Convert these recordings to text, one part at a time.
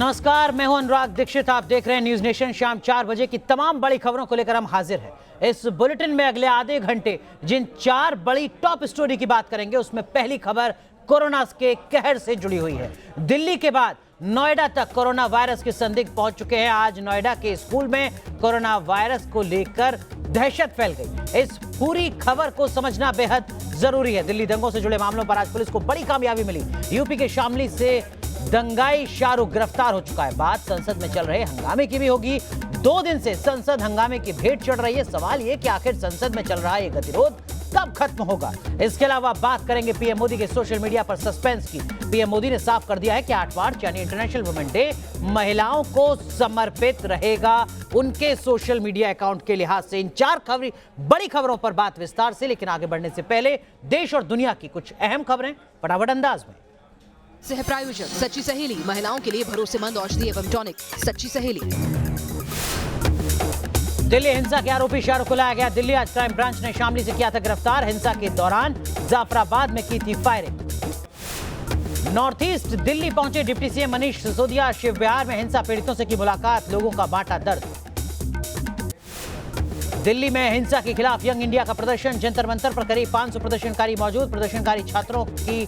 नमस्कार, मैं हूं अनुराग दीक्षित। आप देख रहे हैं न्यूज नेशन। शाम 4 बजे की तमाम बड़ी खबरों को लेकर हम हाजिर हैं। इस बुलेटिन में अगले आधे घंटे जिन 4 बड़ी टॉप स्टोरी की बात करेंगे, उसमें पहली खबर कोरोना के कहर से जुड़ी हुई है। दिल्ली के बाद नोएडा तक कोरोना वायरस के संदिग्ध पहुंच चुके हैं। आज नोएडा के स्कूल में कोरोना वायरस को लेकर दहशत फैल गई। इस पूरी खबर को समझना बेहद जरूरी है। दिल्ली दंगों से जुड़े मामलों पर आज पुलिस को बड़ी कामयाबी मिली। यूपी के शामली से दंगाई शाहरुख गिरफ्तार हो चुका है। बात संसद में चल रहे हंगामे की भी होगी। 2 दिन से संसद हंगामे की भेंट चढ़ रही है। सवाल यह कि आखिर संसद में चल रहा है गतिरोध कब खत्म होगा। इसके अलावा बात करेंगे पीएम मोदी के सोशल मीडिया पर सस्पेंस की। पीएम मोदी ने साफ कर दिया है कि 8 मार्च यानी इंटरनेशनल वुमेन डे महिलाओं को समर्पित रहेगा उनके सोशल मीडिया अकाउंट के लिहाज से। इन 4 बड़ी खबरों पर बात विस्तार से, लेकिन आगे बढ़ने से पहले देश और दुनिया की कुछ अहम खबरें फटाफट अंदाज में। सह प्रायोजक सच्ची सहेली, महिलाओं के लिए भरोसेमंद औषधि एवं टॉनिक सच्ची सहेली। दिल्ली हिंसा के आरोपी शाहरुख को लाया गया दिल्ली। आज क्राइम ब्रांच ने शामली से किया था गिरफ्तार। हिंसा के दौरान जाफराबाद में की थी फायरिंग। नॉर्थ ईस्ट दिल्ली पहुंचे डिप्टी सीएम मनीष सिसोदिया। शिव विहार में हिंसा पीड़ितों से की मुलाकात, लोगों का बांटा दर्द। दिल्ली में हिंसा के खिलाफ यंग इंडिया का प्रदर्शन। जंतर मंतर पर करीब 500 प्रदर्शनकारी मौजूद। प्रदर्शनकारी छात्रों की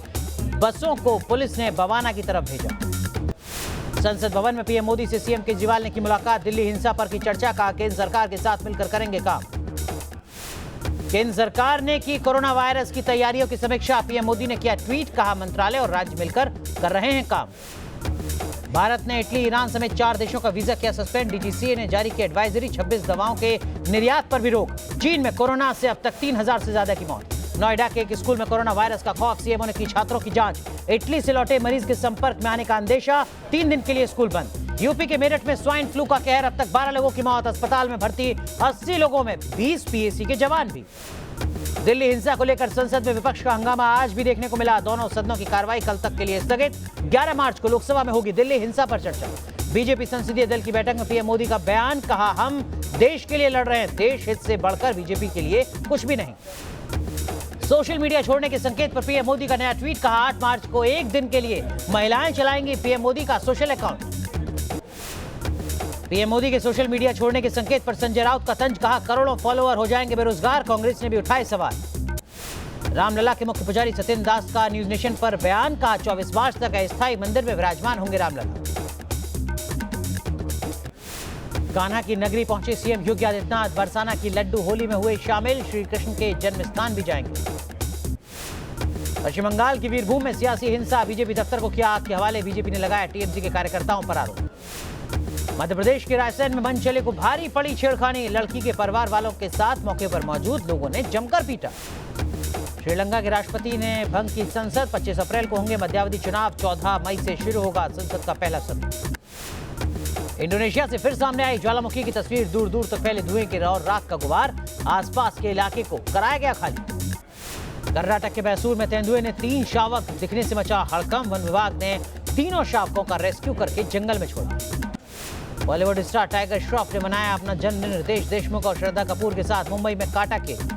बसों को पुलिस ने बवाना की तरफ भेजा। संसद भवन में पीएम मोदी से सीएम केजरीवाल ने की मुलाकात। दिल्ली हिंसा पर की चर्चा का केंद्र सरकार के साथ मिलकर करेंगे काम। केंद्र सरकार ने की कोरोना वायरस की तैयारियों की समीक्षा। पीएम मोदी ने किया ट्वीट, कहा मंत्रालय और राज्य मिलकर कर रहे हैं काम। भारत ने इटली, ईरान समेत 4 देशों का वीजा किया सस्पेंड। डीजीसीए ने जारी की एडवाइजरी। 26 दवाओं के निर्यात पर भी रोक। चीन में कोरोना से अब तक 3000 से ज्यादा की मौत। नोएडा के एक स्कूल में कोरोना वायरस का खौफ, सीएमओ ने की छात्रों की जांच। इटली से लौटे मरीज के संपर्क में आने का अंदेशा, 3 दिन के लिए स्कूल बंद। यूपी के मेरठ में स्वाइन फ्लू का कहर, अब तक 12 लोगों की मौत। अस्पताल में भर्ती 80 लोगों में 20 पीएसी के जवान भी। दिल्ली हिंसा को लेकर संसद में विपक्ष का हंगामा आज भी देखने को मिला। दोनों सदनों की कार्रवाई कल तक के लिए स्थगित। 11 मार्च को लोकसभा में होगी दिल्ली हिंसा पर चर्चा। बीजेपी संसदीय दल की बैठक में पीएम मोदी का बयान, कहा हम देश के लिए लड़ रहे हैं, देश हित से बढ़कर बीजेपी के लिए कुछ भी नहीं। सोशल मीडिया छोड़ने के संकेत पर पीएम मोदी का नया ट्वीट, कहा 8 मार्च को एक दिन के लिए महिलाएं चलाएंगी पीएम मोदी का सोशल अकाउंट। पीएम मोदी के सोशल मीडिया छोड़ने के संकेत पर संजय राउत का तंज, कहा करोड़ों फॉलोअर हो जाएंगे बेरोजगार। कांग्रेस ने भी उठाए सवाल। रामलला के मुख्य पुजारी सत्येंद्र दास का न्यूज नेशन पर बयान, कहा 24 मार्च तक अस्थायी मंदिर में विराजमान होंगे रामलला। कान्हा की नगरी पहुंचे सीएम योगी आदित्यनाथ। बरसाना की लड्डू होली में हुए शामिल। श्री कृष्ण के जन्म स्थान भी जाएंगे। पश्चिम बंगाल की वीरभूम में सियासी हिंसा, बीजेपी दफ्तर को किया आग के हवाले। बीजेपी ने लगाया टीएमसी के कार्यकर्ताओं पर आरोप। मध्य प्रदेश के रायसेन में मनचले को भारी पड़ी छेड़खानी। लड़की के परिवार वालों के साथ मौके पर मौजूद लोगों ने जमकर पीटा। श्रीलंका के राष्ट्रपति ने भंग की संसद। 25 अप्रैल को होंगे मध्यावधि चुनाव। 14 मई से शुरू होगा संसद का पहला सत्र। इंडोनेशिया से फिर सामने आई ज्वालामुखी की तस्वीर। दूर दूर तक फैले धुएं के और राख का गुबार। आसपास के इलाके को कराया गया खाली। कर्नाटक के मैसूर में तेंदुए ने 3 शावक दिखने से मचा हड़कंप। वन विभाग ने तीनों शावकों का रेस्क्यू करके जंगल में छोड़ा। बॉलीवुड स्टार टाइगर श्रॉफ ने मनाया अपना जन्मदिन। रितेश देशमुख और श्रद्धा कपूर के साथ मुंबई में काटा केक।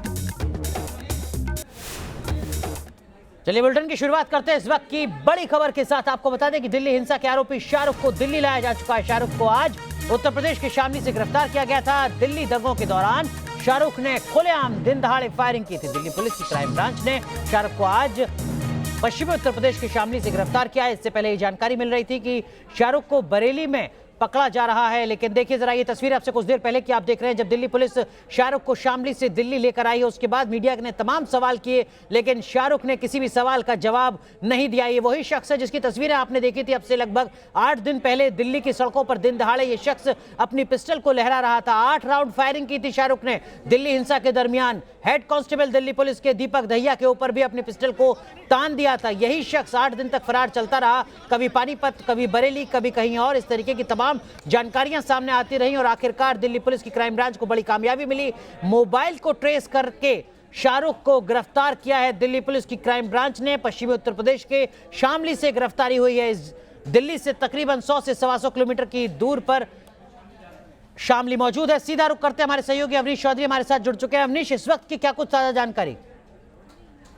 चलिए बुलेटिन की शुरुआत करते हैं इस वक्त की बड़ी खबर के साथ। आपको बता दें कि दिल्ली हिंसा के आरोपी शाहरुख को दिल्ली लाया जा चुका है। शाहरुख को आज उत्तर प्रदेश के शामली से गिरफ्तार किया गया था। दिल्ली दंगों के दौरान शाहरुख ने खुलेआम दिन दहाड़े फायरिंग की थी। दिल्ली पुलिस की क्राइम ब्रांच ने शाहरुख को आज पश्चिमी उत्तर प्रदेश के शामली से गिरफ्तार किया है। इससे पहले ये जानकारी मिल रही थी कि शाहरुख को बरेली में पकड़ा जा रहा है। लेकिन देखिए जरा ये तस्वीर आपसे कुछ देर पहले की आप देख रहे हैं, जब दिल्ली पुलिस शाहरुख को शामली से दिल्ली लेकर आई है। उसके बाद मीडिया ने तमाम सवाल किए, लेकिन शाहरुख ने किसी भी सवाल का जवाब नहीं दिया। ये वही शख्स है जिसकी तस्वीरें आपने देखी थी अब से लगभग 8 दिन पहले। दिल्ली की सड़कों पर दिन दहाड़े ये शख्स अपनी पिस्टल को लहरा रहा था। 8 राउंड फायरिंग की थी शाहरुख ने दिल्ली हिंसा के दरमियान। हेड कांस्टेबल दिल्ली पुलिस के दीपक दहिया के ऊपर भी अपनी पिस्टल को तान दिया था। यही शख्स 8 दिन तक फरार चलता रहा, कभी पानीपत, कभी बरेली, कभी कहीं और। इस तरीके की तमाम जानकारियां सामने आती रही और आखिरकार दिल्ली पुलिस की क्राइम ब्रांच को बड़ी कामयाबी मिली। मोबाइल को ट्रेस करके शाहरुख को गिरफ्तार किया है दिल्ली पुलिस की क्राइम ब्रांच ने। पश्चिमी उत्तर प्रदेश के शामली से गिरफ्तारी हुई है। दिल्ली से तकरीबन 100 से 125 किलोमीटर की दूर पर शामली मौजूद है। सीधा रुख करते हैं, हमारे सहयोगी अवनीश चौधरी हमारे साथ जुड़ चुके हैं। अवनीश, इस वक्त की क्या कुछ ताजा जानकारी?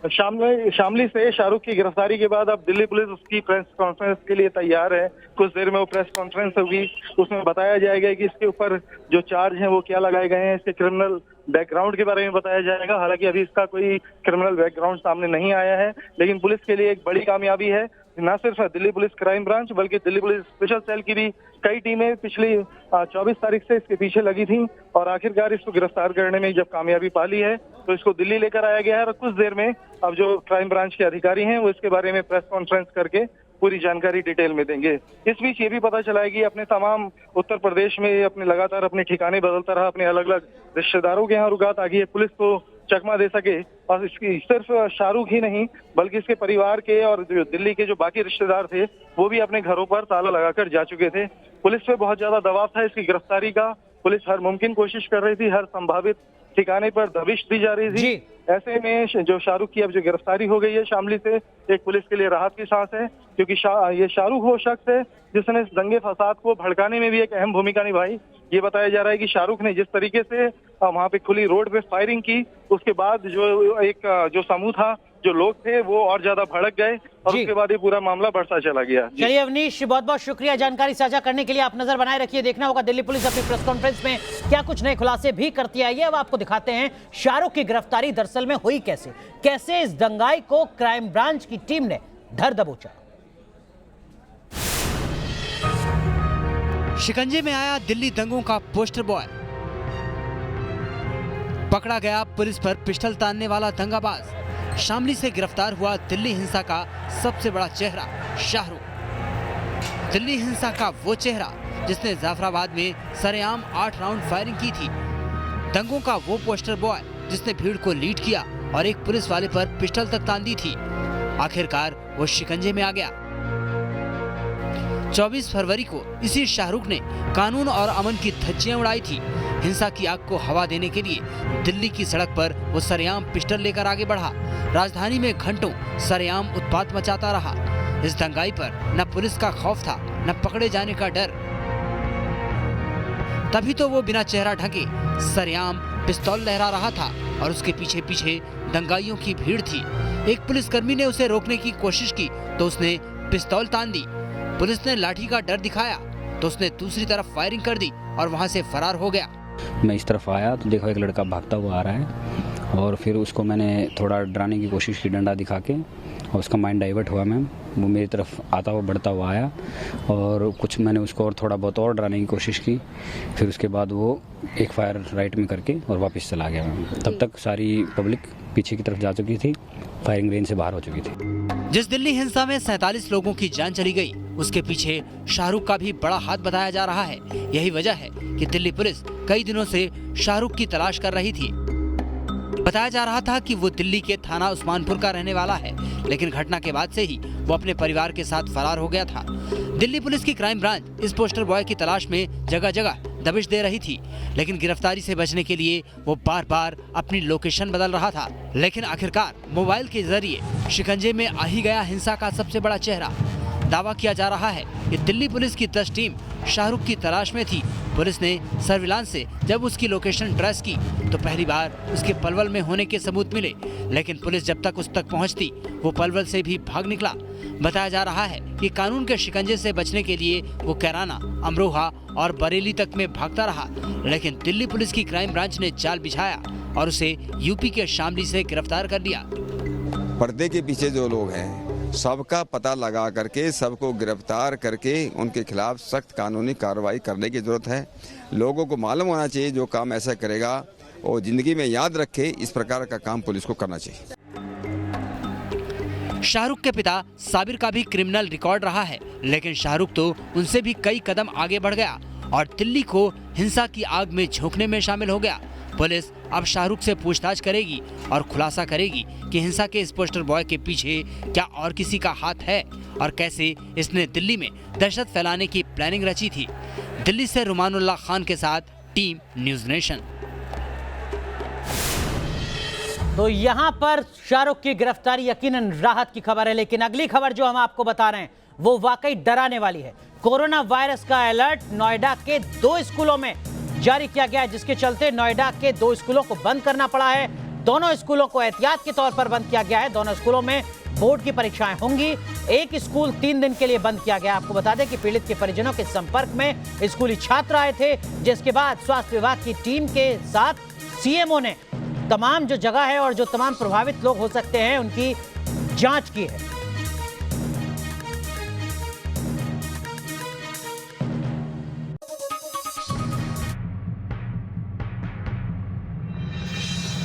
शामली से शाहरुख की गिरफ्तारी के बाद अब दिल्ली पुलिस उसकी प्रेस कॉन्फ्रेंस के लिए तैयार है। कुछ देर में वो प्रेस कॉन्फ्रेंस होगी, उसमें बताया जाएगा कि इसके ऊपर जो चार्ज हैं वो क्या लगाए गए हैं, इसके क्रिमिनल बैकग्राउंड के बारे में बताया जाएगा। हालांकि अभी इसका कोई क्रिमिनल बैकग्राउंड सामने नहीं आया है, लेकिन पुलिस के लिए एक बड़ी कामयाबी है। न सिर्फ दिल्ली पुलिस क्राइम ब्रांच बल्कि दिल्ली पुलिस स्पेशल सेल की भी कई टीमें पिछली 24 तारीख से इसके पीछे लगी थी और आखिरकार इसको गिरफ्तार करने में जब कामयाबी पा ली है तो इसको दिल्ली लेकर आया गया है। और कुछ देर में अब जो क्राइम ब्रांच के अधिकारी हैं वो इसके बारे में प्रेस कॉन्फ्रेंस करके पूरी जानकारी डिटेल में देंगे। इस बीच ये भी पता चला है कि अपने तमाम उत्तर प्रदेश में अपने लगातार अपने ठिकाने बदलता रहा, अपने अलग अलग रिश्तेदारों के यहाँ रुका ताकि ये पुलिस को चकमा दे सके। और इसकी सिर्फ शाहरुख ही नहीं बल्कि इसके परिवार के और जो दिल्ली के जो बाकी रिश्तेदार थे वो भी अपने घरों पर ताला लगाकर जा चुके थे। पुलिस पे बहुत ज्यादा दबाव था इसकी गिरफ्तारी का। पुलिस हर मुमकिन कोशिश कर रही थी, हर संभावित ठिकाने पर दबिश दी जा रही थी। ऐसे में जो शाहरुख की अब जो गिरफ्तारी हो गई है शामली से, एक पुलिस के लिए राहत की सांस है, क्योंकि ये शाहरुख वो शख्स है जिसने दंगे फसाद को भड़काने में भी एक अहम भूमिका निभाई। ये बताया जा रहा है कि शाहरुख ने जिस तरीके से वहां पे खुली रोड पे फायरिंग की, उसके बाद जो समूह था, जो लोग थे वो और ज्यादा भड़क गए और उसके बाद ये पूरा मामला बढ़ता चला गया। चलिए अवनीश, बहुत बहुत शुक्रिया जानकारी साझा करने के लिए। आप नजर बनाए रखिए, देखना होगा दिल्ली पुलिस अपनी प्रेस कॉन्फ्रेंस में क्या कुछ नए खुलासे भी करती आई है। अब आपको दिखाते हैं शाहरुख की गिरफ्तारी दरअसल में हुई कैसे इस दंगाई को क्राइम ब्रांच की टीम ने धर दबोचा। शिकंजे में आया दिल्ली दंगों का पोस्टर बॉय, पकड़ा गया पुलिस पर पिस्टल तानने वाला दंगाबाज। शामली से गिरफ्तार हुआ दिल्ली हिंसा का सबसे बड़ा चेहरा शाहरुख। दिल्ली हिंसा का वो चेहरा जिसने जाफराबाद में सरेआम 8 राउंड फायरिंग की थी। दंगों का वो पोस्टर बॉय जिसने भीड़ को लीड किया और एक पुलिस वाले पर पिस्टल तक तान दी थी। आखिरकार वो शिकंजे में आ गया। 24 फरवरी को इसी शाहरुख ने कानून और अमन की धज्जियां उड़ाई थी। हिंसा की आग को हवा देने के लिए दिल्ली की सड़क पर वो सरेआम पिस्टल लेकर आगे बढ़ा। राजधानी में घंटों सरेआम उत्पात मचाता रहा। इस दंगाई पर न पुलिस का खौफ था न पकड़े जाने का डर। तभी तो वो बिना चेहरा ढके सरेआम पिस्तौल लहरा रहा था और उसके पीछे पीछे दंगाइयों की भीड़ थी। एक पुलिसकर्मी ने उसे रोकने की कोशिश की तो उसने पिस्तौल तान दी। पुलिस ने लाठी का डर दिखाया तो उसने दूसरी तरफ फायरिंग कर दी और वहां से फरार हो गया। मैं इस तरफ आया तो देखो एक लड़का भागता हुआ आ रहा है और फिर उसको मैंने थोड़ा डराने की कोशिश की डंडा दिखा के और उसका माइंड डाइवर्ट हुआ मैम। वो मेरी तरफ आता हुआ बढ़ता हुआ आया और कुछ मैंने उसको और थोड़ा बहुत और डराने की कोशिश की। फिर उसके बाद वो एक फायर राइट में करके और वापस चला गया मैम। तब तक सारी पब्लिक पीछे की तरफ जा चुकी थी, फायरिंग रेंज से बाहर हो चुकी थी। जिस दिल्ली हिंसा में 47 लोगों की जान चली गई उसके पीछे शाहरुख का भी बड़ा हाथ बताया जा रहा है। यही वजह है कि दिल्ली पुलिस कई दिनों से शाहरुख की तलाश कर रही थी। बताया जा रहा था कि वो दिल्ली के थाना उस्मानपुर का रहने वाला है, लेकिन घटना के बाद से ही वो अपने परिवार के साथ फरार हो गया था। दिल्ली पुलिस की क्राइम ब्रांच इस पोस्टर बॉय की तलाश में जगह जगह दबिश दे रही थी, लेकिन गिरफ्तारी से बचने के लिए वो बार बार अपनी लोकेशन बदल रहा था। लेकिन आखिरकार मोबाइल के जरिए शिकंजे में आ ही गया हिंसा का सबसे बड़ा चेहरा। दावा किया जा रहा है कि दिल्ली पुलिस की 10 टीम शाहरुख की तलाश में थी। पुलिस ने सर्विलांस से जब उसकी लोकेशन ट्रेस की तो पहली बार उसके पलवल में होने के सबूत मिले, लेकिन पुलिस जब तक उस तक पहुंचती वो पलवल से भी भाग निकला। बताया जा रहा है कि कानून के शिकंजे से बचने के लिए वो कैराना, अमरोहा और बरेली तक में भागता रहा, लेकिन दिल्ली पुलिस की क्राइम ब्रांच ने जाल बिछाया और उसे यूपी के शामली से गिरफ्तार कर लिया। पर्दे के पीछे जो लोग हैं सबका पता लगा करके सबको गिरफ्तार करके उनके खिलाफ सख्त कानूनी कार्रवाई करने की जरूरत है। लोगों को मालूम होना चाहिए जो काम ऐसा करेगा वो जिंदगी में याद रखे। इस प्रकार का काम पुलिस को करना चाहिए। शाहरुख के पिता साबिर का भी क्रिमिनल रिकॉर्ड रहा है, लेकिन शाहरुख तो उनसे भी कई कदम आगे बढ़ गया और दिल्ली को हिंसा की आग में झोंकने में शामिल हो गया। पुलिस अब शाहरुख से पूछताछ करेगी और खुलासा करेगी कि हिंसा के इस पोस्टर बॉय के पीछे क्या और किसी का हाथ है और कैसे इसने दिल्ली में दहशत फैलाने की प्लानिंग रची थी। दिल्ली से रुमानुल्लाह खान के साथ टीम न्यूज़ नेशन। तो यहां पर शाहरुख की गिरफ्तारी यकीनन राहत की खबर है, लेकिन अगली खबर जो हम आपको बता रहे हैं वो वाकई डराने वाली है। कोरोना वायरस का अलर्ट नोएडा के 2 स्कूलों में जारी किया गया है, जिसके चलते नोएडा के 2 स्कूलों को बंद करना पड़ा है। दोनों स्कूलों को एहतियात के तौर पर बंद किया गया है। दोनों स्कूलों में बोर्ड की परीक्षाएं होंगी। एक स्कूल 3 दिन के लिए बंद किया गया। आपको बता दें कि पीड़ित के परिजनों के संपर्क में स्कूली छात्र आए थे, जिसके बाद स्वास्थ्य विभाग की टीम के साथ सीएमओ ने तमाम जो जगह है और जो तमाम प्रभावित लोग हो सकते हैं उनकी जांच की है।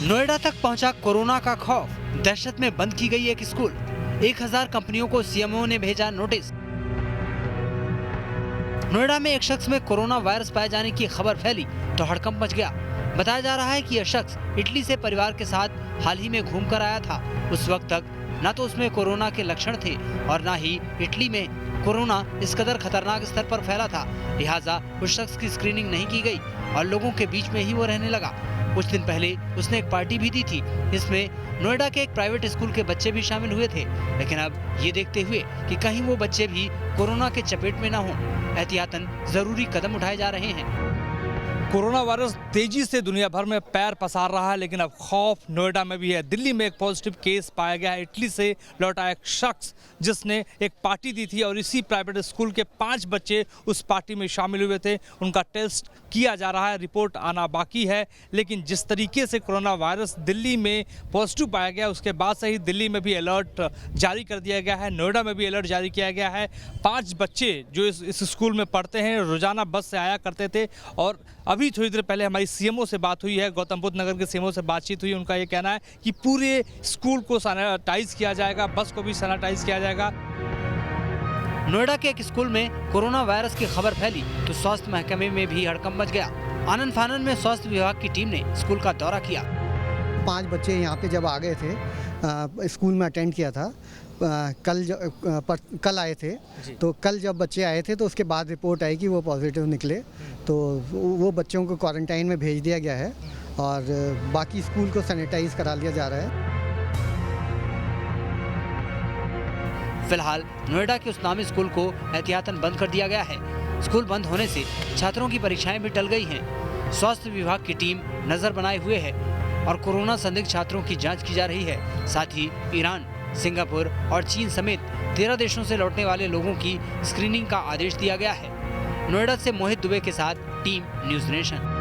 नोएडा तक पहुंचा कोरोना का खौफ, दहशत में बंद की गई एक स्कूल। 1000 कंपनियों को सीएमओ ने भेजा नोटिस। नोएडा में एक शख्स में कोरोना वायरस पाए जाने की खबर फैली तो हड़कंप मच गया। बताया जा रहा है कि यह शख्स इटली से परिवार के साथ हाल ही में घूम कर आया था। उस वक्त तक न तो उसमें कोरोना के लक्षण थे और न ही इटली में कोरोना इस कदर खतरनाक स्तर पर फैला था। लिहाजा उस शख्स की स्क्रीनिंग नहीं की गई और लोगों के बीच में ही वो रहने लगा। कुछ दिन पहले उसने एक पार्टी भी दी थी, इसमें नोएडा के एक प्राइवेट स्कूल के बच्चे भी शामिल हुए थे। लेकिन अब ये देखते हुए कि कहीं वो बच्चे भी कोरोना के चपेट में न हों, एहतियातन जरूरी कदम उठाए जा रहे हैं। कोरोना वायरस तेजी से दुनिया भर में पैर पसार रहा है, लेकिन अब खौफ नोएडा में भी है। दिल्ली में एक पॉजिटिव केस पाया गया है। इटली से लौटा एक शख्स जिसने एक पार्टी दी थी और इसी प्राइवेट स्कूल के 5 बच्चे उस पार्टी में शामिल हुए थे। उनका टेस्ट किया जा रहा है, रिपोर्ट आना बाकी है। लेकिन जिस तरीके से कोरोना वायरस दिल्ली में पॉजिटिव पाया गया, उसके बाद से ही दिल्ली में भी अलर्ट जारी कर दिया गया है। नोएडा में भी अलर्ट जारी किया गया है। 5 बच्चे जो इस स्कूल में पढ़ते हैं, रोजाना बस से आया करते थे और अभी थोड़ी देर पहले हमारी सीएमओ से बात हुई है, गौतम बुद्ध नगर के सीएमओ से बातचीत हुई। उनका ये कहना है कि पूरे स्कूल को सैनिटाइज किया जाएगा, बस को भी सैनिटाइज किया जाएगा। नोएडा के एक स्कूल में कोरोना वायरस की खबर फैली तो स्वास्थ्य महकमे में भी हड़कंप मच गया। आनन फानन में स्वास्थ्य विभाग की टीम ने स्कूल का दौरा किया। 5 बच्चे यहाँ पे जब आ गए थे, स्कूल में अटेंड किया था। कल आए थे, तो कल जब बच्चे आए थे तो उसके बाद रिपोर्ट आई कि वो पॉजिटिव निकले, तो वो बच्चों को क्वारंटाइन में भेज दिया गया है और बाकी स्कूल को सैनिटाइज करा लिया जा रहा है। फिलहाल नोएडा के उस नामी स्कूल को एहतियातन बंद कर दिया गया है। स्कूल बंद होने से छात्रों की परीक्षाएं भी टल गई हैं। स्वास्थ्य विभाग की टीम नजर बनाए हुए है और कोरोना संदिग्ध छात्रों की जांच की जा रही है। साथ ही ईरान, सिंगापुर और चीन समेत 13 देशों से लौटने वाले लोगों की स्क्रीनिंग का आदेश दिया गया है। नोएडा से मोहित दुबे के साथ टीम न्यूज़ नेशन।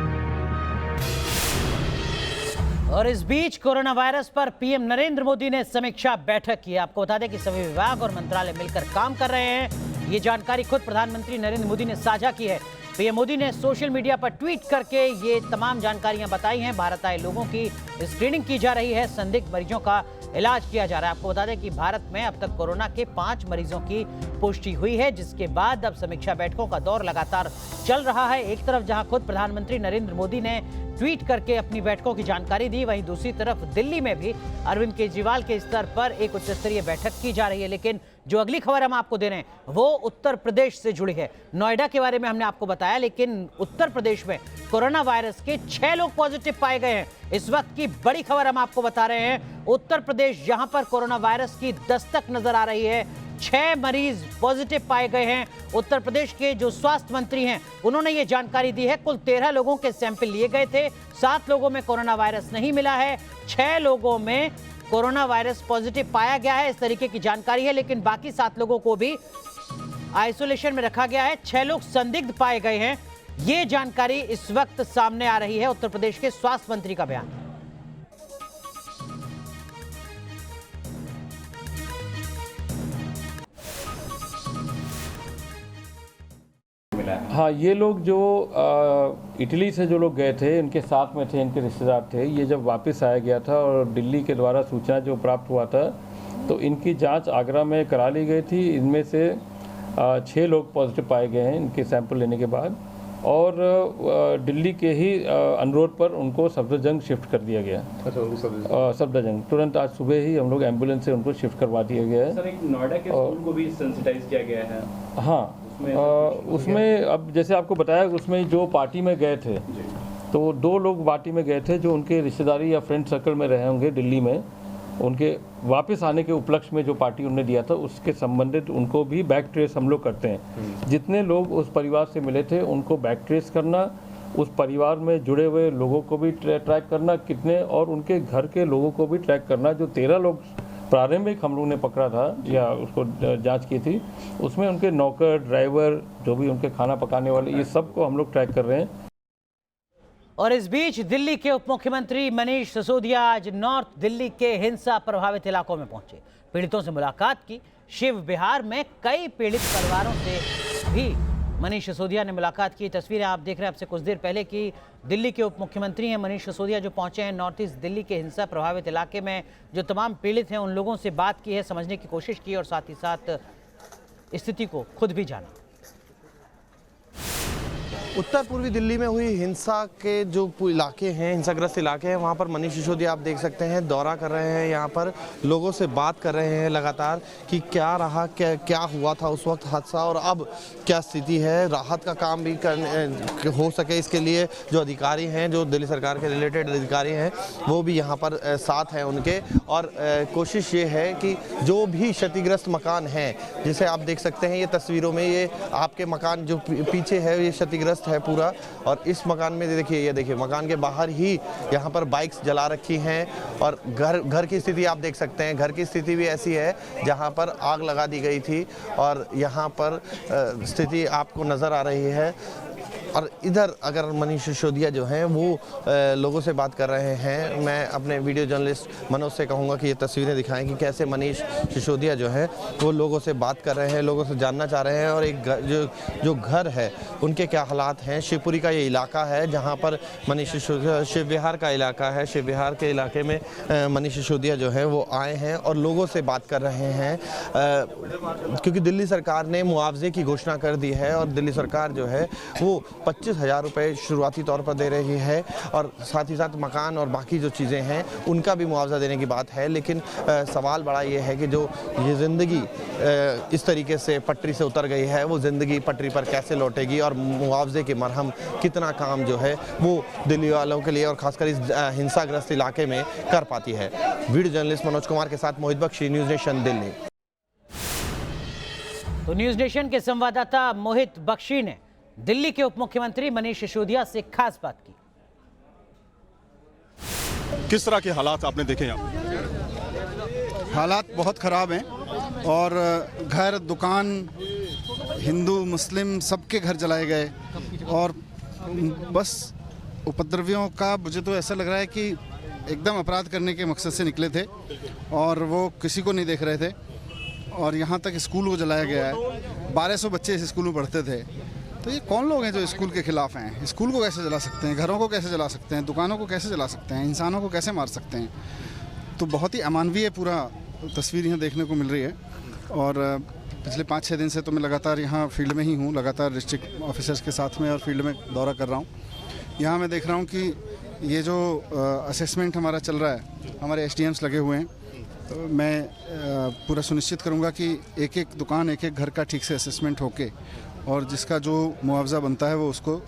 और इस बीच कोरोना वायरस पर पीएम नरेंद्र मोदी ने समीक्षा बैठक की। आपको बता दें कि सभी विभाग और मंत्रालय मिलकर काम कर रहे हैं। ये जानकारी खुद प्रधानमंत्री नरेंद्र मोदी ने साझा की है। पीएम मोदी ने सोशल मीडिया पर ट्वीट करके ये तमाम जानकारियां बताई हैं। भारत आए लोगों की स्क्रीनिंग की जा रही है, संदिग्ध मरीजों का इलाज किया जा रहा है। आपको बता दें कि भारत में अब तक कोरोना के 5 मरीजों की पुष्टि हुई है, जिसके बाद अब समीक्षा बैठकों का दौर लगातार चल रहा है। एक तरफ जहां खुद प्रधानमंत्री नरेंद्र मोदी ने ट्वीट करके अपनी बैठकों की जानकारी दी, वहीं दूसरी तरफ दिल्ली में भी अरविंद केजरीवाल के स्तर पर एक उच्च स्तरीय बैठक की जा रही है। लेकिन जो अगली खबर हम आपको दे रहे हैं वो उत्तर प्रदेश से जुड़ी है। नोएडा के बारे में हमने आपको बताया, लेकिन उत्तर प्रदेश में कोरोना वायरस के 6 लोग पॉजिटिव पाए गए हैं। इस वक्त की बड़ी खबर हम आपको बता रहे हैं। उत्तर प्रदेश जहां पर कोरोना वायरस की दस्तक नजर आ रही है, 6 मरीज पॉजिटिव पाए गए हैं। उत्तर प्रदेश के जो स्वास्थ्य मंत्री हैं उन्होंने ये जानकारी दी है। कुल 13 लोगों के सैंपल लिए गए थे, 7 लोगों में कोरोना वायरस नहीं मिला है, 6 लोगों में कोरोना वायरस पॉजिटिव पाया गया है, इस तरीके की जानकारी है। लेकिन बाकी 7 लोगों को भी आइसोलेशन में रखा गया है। 6 लोग संदिग्ध पाए गए हैं। ये जानकारी इस वक्त सामने आ रही है। उत्तर प्रदेश के स्वास्थ्य मंत्री का बयान। हाँ, ये लोग जो इटली से जो लोग गए थे, इनके साथ में थे, इनके रिश्तेदार थे। ये जब वापस आया गया था और दिल्ली के द्वारा सूचना जो प्राप्त हुआ था, तो इनकी जांच आगरा में करा ली गई थी। इनमें से 6 लोग पॉजिटिव पाए गए हैं इनके सैंपल लेने के बाद, और दिल्ली के ही अनुरोध पर उनको सफदरजंग शिफ्ट कर दिया गया। सफदरजंग तुरंत आज सुबह ही हम लोग एम्बुलेंस से उनको शिफ्ट करवा दिया गया है। सर, एक नोएडा के स्कूल को भी सेंसिटाइज किया गया है। हाँ, उसमें अब जैसे आपको बताया, उसमें जो पार्टी में गए थे, तो 2 लोग पार्टी में गए थे जो उनके रिश्तेदारी या फ्रेंड सर्कल में रहे होंगे दिल्ली में। उनके वापस आने के उपलक्ष्य में जो पार्टी उन्होंने दिया था, उसके संबंधित उनको भी बैक ट्रेस हम लोग करते हैं। जितने लोग उस परिवार से मिले थे उनको बैक ट्रेस करना उस परिवार में जुड़े हुए लोगों को भी ट्रैक करना, कितने और उनके घर के लोगों को भी ट्रैक करना। जो 13 लोग प्रारंभिक हम लोग ने पकड़ा था या उसको जांच की थी, उसमें उनके नौकर, ड्राइवर, जो भी उनके खाना पकाने वाले, ये सबको हम लोग ट्रैक कर रहे हैं। और इस बीच दिल्ली के उप मुख्यमंत्री मनीष सिसोदिया आज नॉर्थ दिल्ली के हिंसा प्रभावित इलाकों में पहुंचे, पीड़ितों से मुलाकात की। शिव विहार में कई पीड़ित परिवारों से भी मनीष सिसोदिया ने मुलाकात की। तस्वीरें आप देख रहे हैं आपसे कुछ देर पहले की। दिल्ली के उप मुख्यमंत्री हैं मनीष सिसोदिया, जो पहुंचे हैं नॉर्थ ईस्ट दिल्ली के हिंसा प्रभावित इलाके में। जो तमाम पीड़ित हैं उन लोगों से बात की है, समझने की कोशिश की और साथ ही साथ स्थिति को खुद भी जाना। उत्तर पूर्वी दिल्ली में हुई हिंसा के जो इलाके हैं, हिंसाग्रस्त इलाके हैं, वहाँ पर मनीष सिसोदिया आप देख सकते हैं दौरा कर रहे हैं। यहाँ पर लोगों से बात कर रहे हैं लगातार कि क्या रहा, क्या हुआ था उस वक्त हादसा और अब क्या स्थिति है। राहत का काम भी हो सके इसके लिए जो अधिकारी हैं, जो दिल्ली सरकार के रिलेटेड अधिकारी हैं, वो भी यहाँ पर साथ हैं उनके। और कोशिश ये है कि जो भी क्षतिग्रस्त मकान हैं, जिसे आप देख सकते हैं ये तस्वीरों में, ये आपके मकान जो पीछे है ये क्षतिग्रस्त है पूरा। और इस मकान में देखिए, ये देखिए मकान के बाहर ही यहाँ पर बाइक्स जला रखी हैं। और घर की स्थिति आप देख सकते हैं, घर की स्थिति भी ऐसी है जहाँ पर आग लगा दी गई थी और यहाँ पर स्थिति आपको नज़र आ रही है। और इधर अगर मनीष सिसोदिया जो हैं वो लोगों से बात कर रहे हैं। मैं अपने वीडियो जर्नलिस्ट मनोज से कहूँगा कि ये तस्वीरें दिखाएं कि कैसे मनीष सिसोदिया जो है वो लोगों से बात कर रहे हैं, लोगों से जानना चाह रहे हैं। और एक जो घर है उनके क्या हालात हैं। शिवपुरी का ये इलाका है जहाँ पर मनीष सिसोदिया, शिव विहार का इलाका है। शिव विहार के इलाके में मनीष सिसोदिया जो है वो आए हैं और लोगों से बात कर रहे हैं, क्योंकि दिल्ली सरकार ने मुआवजे की घोषणा कर दी है और दिल्ली सरकार जो है वो 25,000 रुपये शुरुआती तौर पर दे रही है। और साथ ही साथ मकान और बाकी जो चीज़ें हैं उनका भी मुआवजा देने की बात है। लेकिन सवाल बड़ा ये है कि जो ये ज़िंदगी इस तरीके से पटरी से उतर गई है, वो ज़िंदगी पटरी पर कैसे लौटेगी और मुआवजे के मरहम कितना काम जो है वो दिल्ली वालों के लिए और खासकर इस हिंसाग्रस्त इलाके में कर पाती है। वीडियो जर्नलिस्ट मनोज कुमार के साथ मोहित बख्शी, न्यूज़ नेशन दिल्ली। तो न्यूज़ नेशन के संवाददाता मोहित बख्शी ने दिल्ली के उप मुख्यमंत्री मनीष सिसोदिया से खास बात की। किस तरह के हालात आपने देखे यहाँ? हालात बहुत ख़राब हैं और घर, दुकान, हिंदू मुस्लिम सबके घर जलाए गए। और बस उपद्रवियों का मुझे तो ऐसा लग रहा है कि एकदम अपराध करने के मकसद से निकले थे और वो किसी को नहीं देख रहे थे। और यहाँ तक स्कूल को जलाया गया है। 1200 बच्चे इस स्कूल में पढ़ते थे। तो ये कौन लोग हैं जो स्कूल के खिलाफ हैं? स्कूल को कैसे जला सकते हैं, घरों को कैसे जला सकते हैं, दुकानों को कैसे जला सकते हैं, इंसानों को कैसे मार सकते हैं? तो बहुत ही अमानवीय पूरा तस्वीर यहाँ देखने को मिल रही है। और पिछले 5-6 दिन से तो मैं लगातार यहाँ फील्ड में ही हूँ, लगातार डिस्ट्रिक्ट ऑफिसर्स के साथ में और फील्ड में दौरा कर रहा हूँ। यहाँ मैं देख रहा हूँ कि ये जो असेसमेंट हमारा चल रहा है, हमारे SDMs लगे हुए हैं। तो मैं पूरा सुनिश्चित करूँगा कि एक एक दुकान, एक एक घर का ठीक से असेसमेंट होके और जिसका जो मुआवजा बनता है वो उसको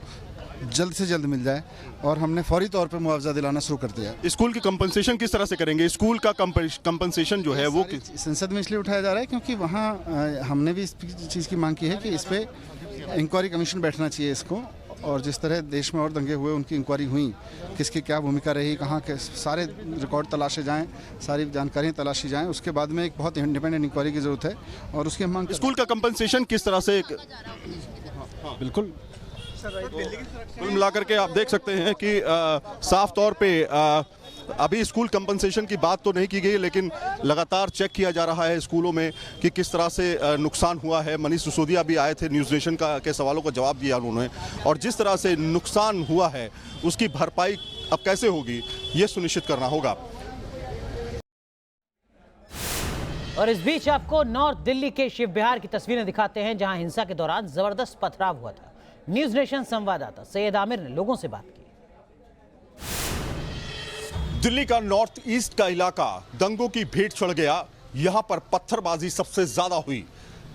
जल्द से जल्द मिल जाए। और हमने फौरी तौर पर मुआवजा दिलाना शुरू कर दिया है। स्कूल की कंपनसेशन किस तरह से करेंगे? स्कूल का कंपनसेशन जो है वो संसद में इसलिए उठाया जा रहा है क्योंकि वहाँ हमने भी इस चीज़ की मांग की है कि इस पर इंक्वायरी कमीशन बैठना चाहिए इसको। और जिस तरह देश में और दंगे हुए, उनकी इंक्वायरी हुई, किसकी क्या भूमिका रही, कहाँ के सारे रिकॉर्ड तलाशे जाएं, सारी जानकारियाँ तलाशी जाएं। उसके बाद में एक बहुत इंडिपेंडेंट इंक्वायरी की ज़रूरत है और उसकी हम मांग। स्कूल का कंपनसेशन किस तरह से? बिल्कुल कुल मिलाकर के आप देख सकते हैं कि साफ तौर पे अभी स्कूल कंपनसेशन की बात तो नहीं की गई, लेकिन लगातार चेक किया जा रहा है स्कूलों में कि किस तरह से नुकसान हुआ है। मनीष सिसोदिया भी आए थे, न्यूज़ नेशन के सवालों का जवाब दिया उन्होंने। और जिस तरह से नुकसान हुआ है उसकी भरपाई अब कैसे होगी ये सुनिश्चित करना होगा। और इस बीच आपको नॉर्थ दिल्ली के शिव विहार की तस्वीरें दिखाते हैं जहां हिंसा के दौरान जबरदस्त पथराव हुआ था। न्यूज़ नेशन संवाददाता सैयद आमिर ने लोगों से बात की। दिल्ली का नॉर्थ ईस्ट का इलाका दंगों की भेंट चढ़ गया। यहां पर पत्थरबाजी सबसे ज्यादा हुई।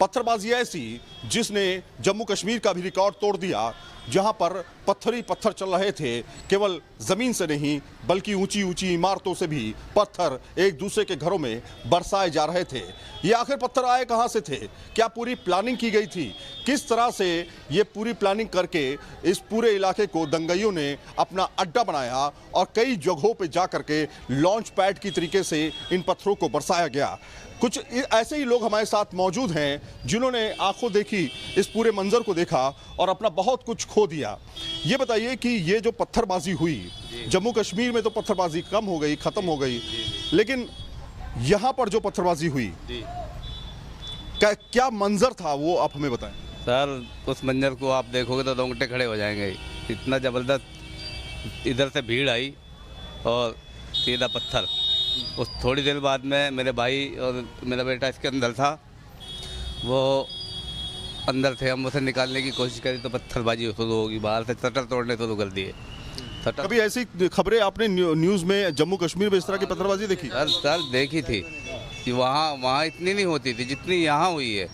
पत्थरबाजी ऐसी जिसने जम्मू कश्मीर का भी रिकॉर्ड तोड़ दिया, जहां पर पत्थर ही पत्थर चल रहे थे। केवल जमीन से नहीं बल्कि ऊंची ऊंची इमारतों से भी पत्थर एक दूसरे के घरों में बरसाए जा रहे थे। ये आखिर पत्थर आए कहां से थे? क्या पूरी प्लानिंग की गई थी? किस तरह से ये पूरी प्लानिंग करके इस पूरे इलाके को दंगाइयों ने अपना अड्डा बनाया और कई जगहों पे जा करके लॉन्च पैड की तरीके से इन पत्थरों को बरसाया गया। कुछ ऐसे ही लोग हमारे साथ मौजूद हैं जिन्होंने आंखों देखी इस पूरे मंजर को देखा और अपना बहुत कुछ खो दिया। ये बताइए कि ये जो पत्थरबाजी हुई, जम्मू कश्मीर में तो पत्थरबाजी कम हो गई, खत्म हो गई, लेकिन यहाँ पर जो पत्थरबाजी हुई क्या मंजर था वो आप हमें बताएं। सर उस मंजर को आप देखोगे तो रोंगटे खड़े हो जाएंगे। इतना ज़बरदस्त इधर से भीड़ आई और सीधा पत्थर। उस थोड़ी देर बाद में मेरे भाई और मेरा बेटा इसके अंदर था, वो अंदर थे, हम उसे निकालने की कोशिश करी तो पत्थरबाजी शुरू होगी, बाहर से शटर तोड़ने शुरू कर दिए। कभी ऐसी खबरें आपने न्यूज़ में जम्मू कश्मीर में इस तरह की पत्थरबाजी देखी? सर देखी थी कि वहाँ इतनी नहीं होती थी जितनी यहाँ हुई है।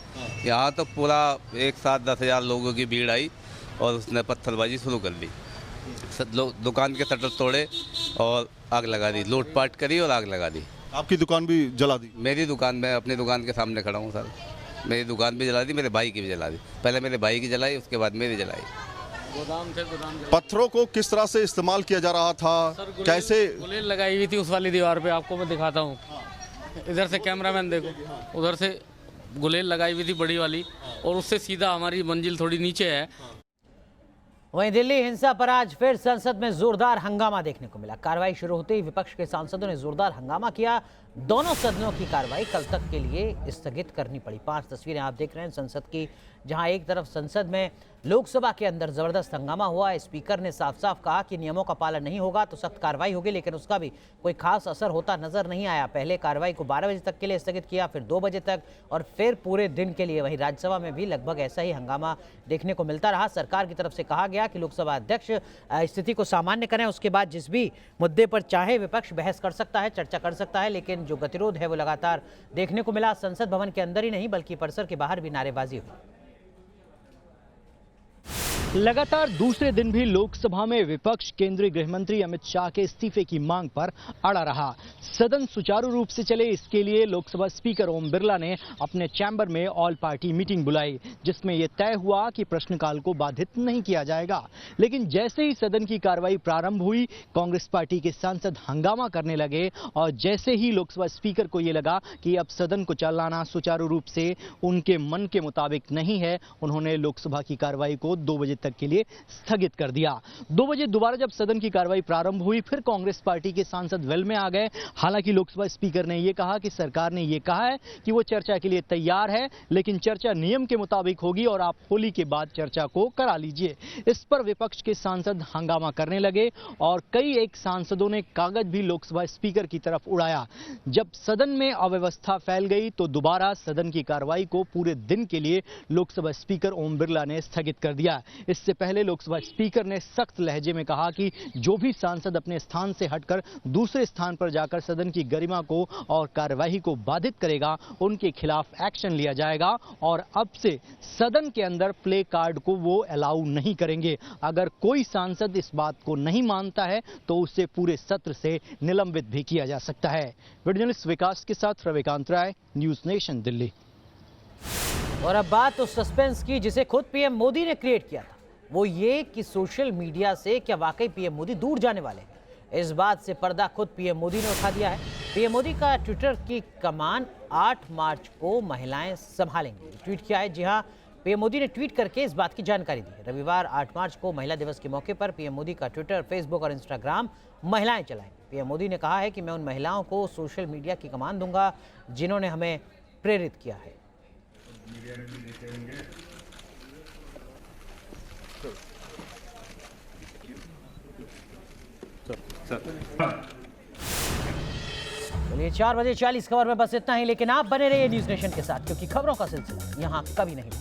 यहाँ तो पूरा एक साथ 10,000 लोगों की भीड़ आई और उसने पत्थरबाजी शुरू कर दी। दुकान के शटर तोड़े और आग लगा दी, लूटपाट करी और आग लगा दी। आपकी दुकान भी जला दी? मेरी दुकान, मैं अपनी दुकान के सामने खड़ा हूँ सर। मेरी दुकान भी जला दी, मेरे भाई की भी जला दी। पहले मेरे भाई की जलाई, उसके बाद मेरी जलाई। गोदाम पत्थरों को किस तरह से इस्तेमाल किया जा रहा था? कैसे गुलेल लगाई हुई थी उस वाली दीवार पे, आपको मैं दिखाता हूँ। इधर से कैमरामैन देखो, उधर से गुलेल लगाई हुई थी बड़ी वाली, और उससे सीधा हमारी मंजिल थोड़ी नीचे है। वहीं दिल्ली हिंसा पर आज फिर संसद में जोरदार हंगामा देखने को मिला। कार्रवाई शुरू होते ही विपक्ष के सांसदों ने जोरदार हंगामा किया। दोनों सदनों की कार्रवाई कल तक के लिए स्थगित करनी पड़ी। 5 तस्वीरें आप देख रहे हैं संसद की, जहां एक तरफ संसद में लोकसभा के अंदर जबरदस्त हंगामा हुआ। स्पीकर ने साफ साफ कहा कि नियमों का पालन नहीं होगा तो सख्त कार्रवाई होगी, लेकिन उसका भी कोई खास असर होता नजर नहीं आया। पहले कार्रवाई को 12 बजे तक के लिए स्थगित किया, फिर 2 बजे तक और फिर पूरे दिन के लिए। वहीं राज्यसभा में भी लगभग ऐसा ही हंगामा देखने को मिलता रहा। सरकार की तरफ से कहा गया कि लोकसभा अध्यक्ष स्थिति को सामान्य करें, उसके बाद जिस भी मुद्दे पर चाहे विपक्ष बहस कर सकता है, चर्चा कर सकता है, लेकिन जो गतिरोध है वो लगातार देखने को मिला। संसद भवन के अंदर ही नहीं बल्कि परिसर के बाहर भी नारेबाजी हुई। लगातार दूसरे दिन भी लोकसभा में विपक्ष केंद्रीय गृह मंत्री अमित शाह के इस्तीफे की मांग पर अड़ा रहा। सदन सुचारू रूप से चले, इसके लिए लोकसभा स्पीकर ओम बिरला ने अपने चैम्बर में ऑल पार्टी मीटिंग बुलाई, जिसमें यह तय हुआ कि प्रश्नकाल को बाधित नहीं किया जाएगा। लेकिन जैसे ही सदन की कार्रवाई प्रारंभ हुई, कांग्रेस पार्टी के सांसद हंगामा करने लगे और जैसे ही लोकसभा स्पीकर को यह लगा कि अब सदन को चलाना सुचारू रूप से उनके मन के मुताबिक नहीं है, उन्होंने लोकसभा की कार्रवाई को 2 बजे तक के लिए स्थगित कर दिया। 2 बजे दोबारा जब सदन की कार्रवाई प्रारंभ हुई, फिर कांग्रेस पार्टी के सांसद वेल में आ गए। हालांकि लोकसभा स्पीकर ने यह कहा कि सरकार ने यह कहा है कि वो चर्चा के लिए तैयार है, लेकिन चर्चा नियम के मुताबिक होगी और आप होली के बाद चर्चा को करा लीजिए। इस पर विपक्ष के सांसद हंगामा करने लगे और कई एक सांसदों ने कागज भी लोकसभा स्पीकर की तरफ उड़ाया। जब सदन में अव्यवस्था फैल गई तो दोबारा सदन की कार्रवाई को पूरे दिन के लिए लोकसभा स्पीकर ओम बिरला ने स्थगित कर दिया। इससे पहले लोकसभा स्पीकर ने सख्त लहजे में कहा कि जो भी सांसद अपने स्थान से हटकर दूसरे स्थान पर जाकर सदन की गरिमा को और कार्यवाही को बाधित करेगा, उनके खिलाफ एक्शन लिया जाएगा और अब से सदन के अंदर प्ले कार्ड को वो अलाउ नहीं करेंगे। अगर कोई सांसद इस बात को नहीं मानता है तो उसे पूरे सत्र से निलंबित भी किया जा सकता है। वीडियो जर्नलिस्ट विकास के साथ रविकांत राय, न्यूज नेशन, दिल्ली। और अब बात उस सस्पेंस की जिसे खुद पीएम मोदी ने क्रिएट किया था, वो ये कि सोशल मीडिया से क्या वाकई पीएम मोदी दूर जाने वाले हैं। इस बात से पर्दा खुद पीएम मोदी ने उठा दिया है। पीएम मोदी का ट्विटर की कमान 8 मार्च को महिलाएं संभालेंगी ट्वीट किया है। जी हां, पीएम मोदी ने ट्वीट करके इस बात की जानकारी दी। रविवार 8 मार्च को महिला दिवस के मौके पर पीएम मोदी का ट्विटर, फेसबुक और इंस्टाग्राम महिलाएं चलाएंगी। पीएम मोदी ने कहा है कि मैं उन महिलाओं को सोशल मीडिया की कमान दूंगा जिन्होंने हमें प्रेरित किया है। चलिए 4 बजे 40 खबर में बस इतना ही, लेकिन आप बने रहिए न्यूज नेशन के साथ, क्योंकि खबरों का सिलसिला यहाँ कभी नहीं।